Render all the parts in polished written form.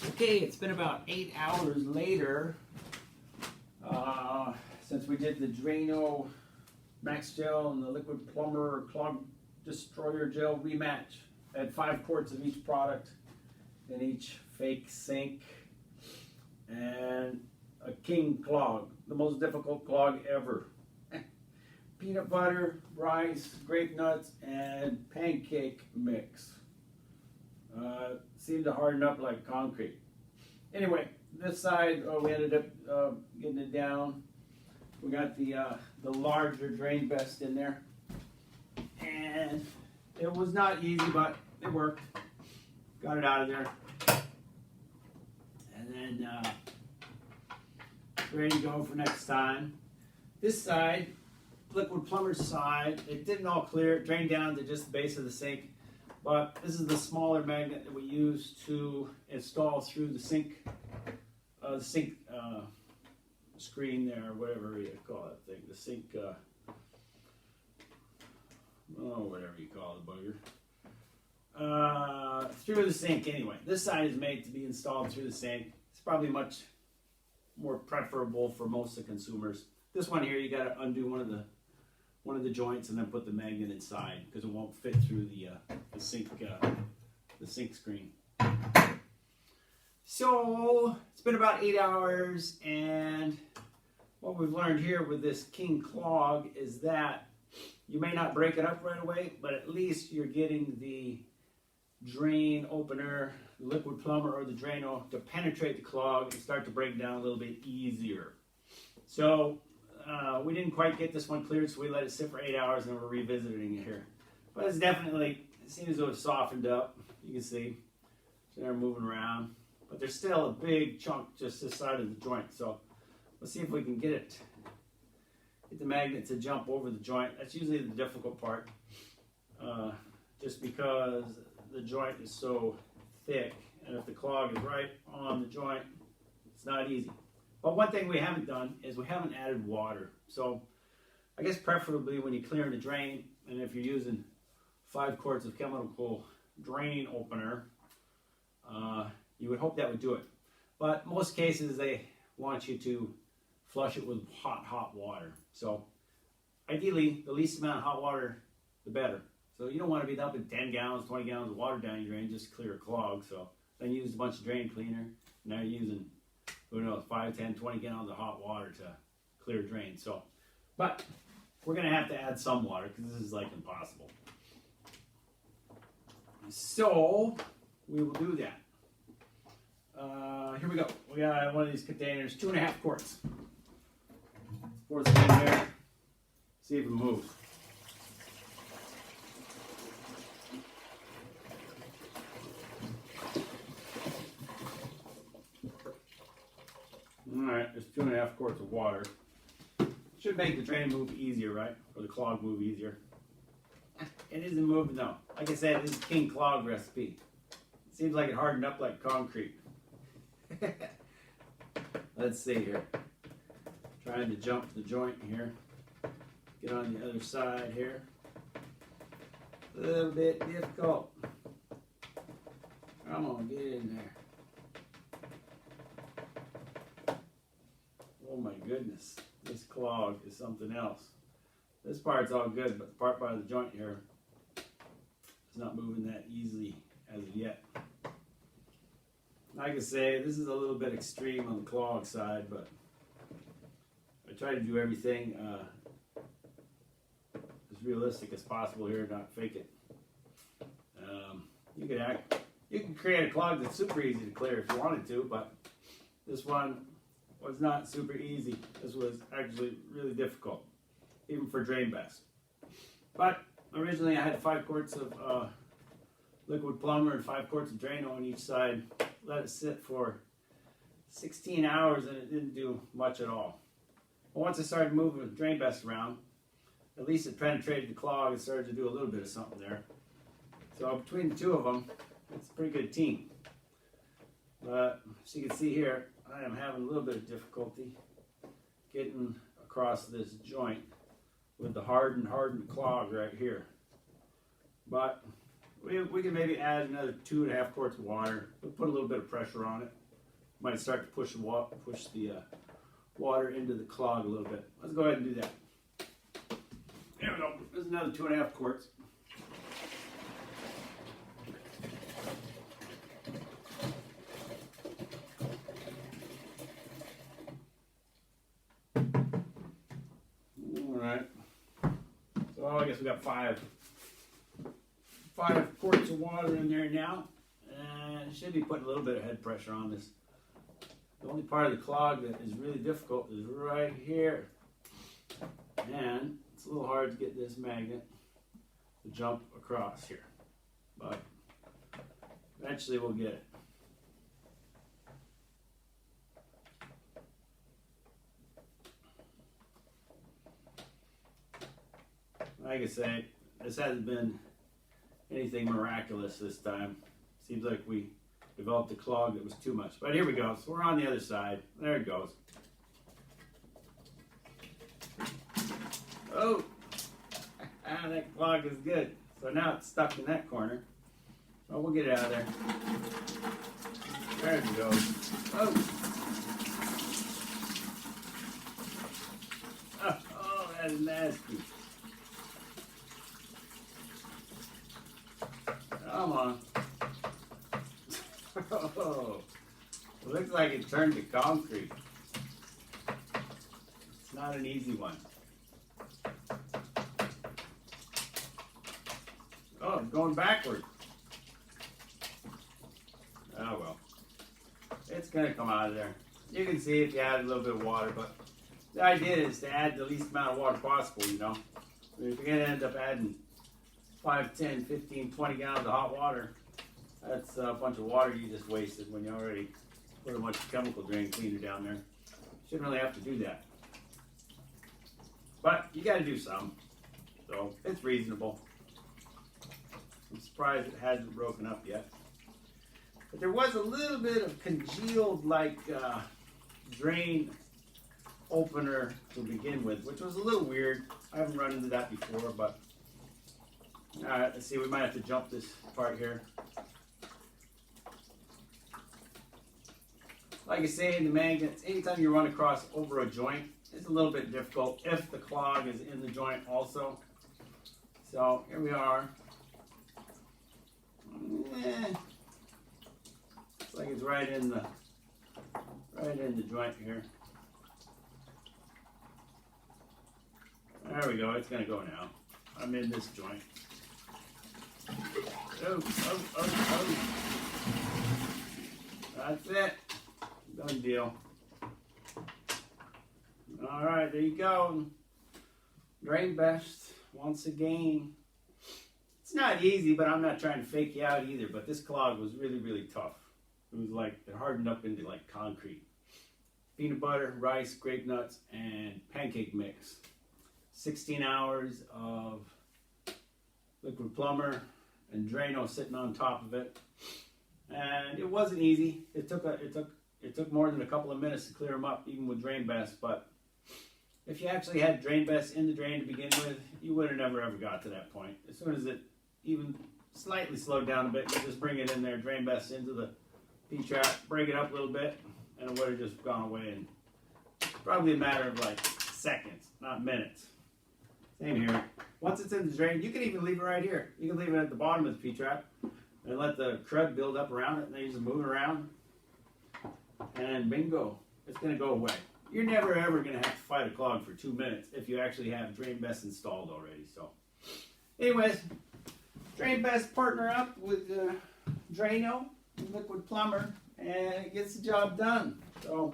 Okay, it's been about 8 hours later since we did the Drano Max Gel and the Liquid-Plumr Clog Destroyer Gel rematch. I had 5 quarts of each product in each fake sink and a kingclog, the most difficult clog ever. Peanut butter, rice, grape nuts, and pancake mix. Seemed to harden up like concrete. Anyway, this side we ended up getting it down. We got the larger drainbest in there, and it was not easy, but it worked. Got it out of there, and then ready to go for next time. This side, Liquid-Plumr side, it didn't all clear. It drained down to just the base of the sink. But this is the smaller magnet that we use to install through the sink screen there, or whatever you call that thing. The sink, whatever you call the bugger. Through the sink anyway. This side is made to be installed through the sink. It's probably much more preferable for most of the consumers. This one here, you got to undo one of the joints and then put the magnet inside because it won't fit through the sink screen. So it's been about 8 hours, and what we've learned here with this kingclog is that you may not break it up right away, but at least you're getting the drain opener, the Liquid-Plumr or the Drano, to penetrate the clog and start to break down a little bit easier. So we didn't quite get this one cleared, so we let it sit for 8 hours, and we're revisiting it here. But it's definitely, it seems to have softened up. You can see they're moving around, but there's still a big chunk just this side of the joint. So let's see if we can get the magnet to jump over the joint. That's usually the difficult part, just because the joint is so thick, and if the clog is right on the joint, it's not easy. But one thing we haven't done is we haven't added water. So I guess preferably when you're clearing the drain, and if you're using 5 quarts of chemical drain opener, you would hope that would do it. But most cases they want you to flush it with hot water. So ideally, the least amount of hot water, the better. So you don't want to be dumping 10 gallons, 20 gallons of water down your drain just to clear a clog. So then you use a bunch of drain cleaner. Now you're using, who knows, 5, 10, 20 gallons of hot water to clear a drain. So, but we're going to have to add some water because this is like impossible. So we will do that. Here we go. We got one of these containers, 2.5 quarts. Pour this in there. See if it moves. Alright, there's 2.5 quarts of water. Should make the drain move easier, right? Or the clog move easier. It isn't moving though. Like I said, this is kingclog recipe. It seems like it hardened up like concrete. Let's see here. Trying to jump the joint here. Get on the other side here. A little bit difficult. Come on, get in there. Oh my goodness. This clog is something else. This part's all good, but the part by the joint here is not moving that easily as of yet. Like I say, this is a little bit extreme on the clog side, but I try to do everything as realistic as possible here, not fake it. You can create a clog that's super easy to clear if you wanted to, but this one was not super easy. This was actually really difficult, even for drainbest. But originally I had 5 quarts of Liquid-Plumr and 5 quarts of Drano on each side. Let it sit for 16 hours and it didn't do much at all. But once I started moving the drainbest around, at least it penetrated the clog and started to do a little bit of something there. So between the two of them, it's a pretty good team. But as you can see here, I am having a little bit of difficulty getting across this joint with the hardened clog right here. But We can maybe add another 2.5 quarts of water. We'll put a little bit of pressure on it. Might start to push the water into the clog a little bit. Let's go ahead and do that. There we go. There's another 2.5 quarts. All right. So I guess we got five quarts of water in there now, and it should be putting a little bit of head pressure on this. The only part of the clog that is really difficult is right here, and it's a little hard to get this magnet to jump across here, but eventually we'll get it. Like I say, this hasn't been anything miraculous this time. Seems like we developed a clog that was too much. But here we go. So we're on the other side. There it goes. Oh, that clog is good. So now it's stuck in that corner. So we'll get it out of there. There it goes. Oh. Oh, that is nasty. Come on. Oh, it looks like it turned to concrete. It's not an easy one. Oh, it's going backward. Oh well. It's going to come out of there. You can see if you add a little bit of water, but the idea is to add the least amount of water possible, you know. If you're going to end up adding 5, 10, 15, 20 gallons of hot water, that's a bunch of water you just wasted when you already put a bunch of chemical drain cleaner down there. Shouldn't really have to do that. But you got to do some. So it's reasonable. I'm surprised it hasn't broken up yet. But there was a little bit of congealed drain opener to begin with, which was a little weird. I haven't run into that before, but alright, let's see, we might have to jump this part here. Like I say, in the magnets, anytime you run across over a joint, it's a little bit difficult if the clog is in the joint also. So here we are. Looks like it's right in the joint here. There we go, it's gonna go now. I'm in this joint. Oh. That's it. Done deal. Alright, there you go. Drainbest once again. It's not easy, but I'm not trying to fake you out either. But this clog was really, really tough. It was like, it hardened up into like concrete. Peanut butter, rice, grape nuts, and pancake mix. 16 hours of Liquid-Plumr and Drano sitting on top of it. And it wasn't easy. It took more than a couple of minutes to clear them up, even with drainbest. But if you actually had drainbest in the drain to begin with, you would have never ever got to that point. As soon as it even slightly slowed down a bit, you just bring it in there, drainbest into the P-trap, break it up a little bit, and it would have just gone away in probably a matter of like seconds, not minutes. Same here. Once it's in the drain, you can even leave it right here. You can leave it at the bottom of the P-trap and let the crud build up around it, and then you just move it around, and bingo, it's going to go away. You're never ever going to have to fight a clog for 2 minutes if you actually have drainbest installed already. So, anyways, drainbest partner up with Drano, Liquid-Plumr, and it gets the job done. So,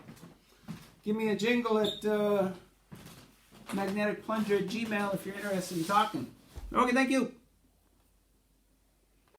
give me a jingle at magneticplunger@gmail.com if you're interested in talking. Okay, thank you.